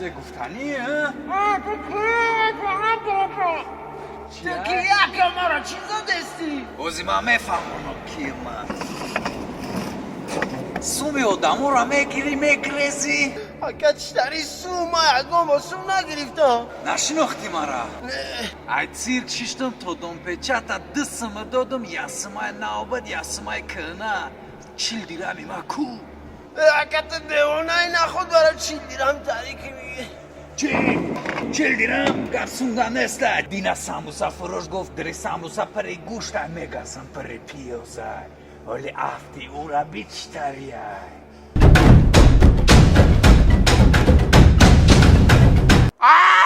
چیز گفتنیه؟ تو کیه که ما را چیزا دستی؟ اوزی ما میفهمونم کیه من سومی آدمو را میگریزی؟ اگه چطوری سو ما اگه با سو نگرفتم نشناختی مرا ای цирк ششتم تا دمپچتا دستم دادم یاسمای نوبت یاسمای کنه 40 درهمی ما کو اگه تو دیوانه نخود برای 40 درهم تاریکی میگه چی؟ 40 درهم گرسوندن است دینا ساموسا فروش گفت دری ساموسا پره گوشت میگسم پره پیازه ولی افتی او را بیشتریه آه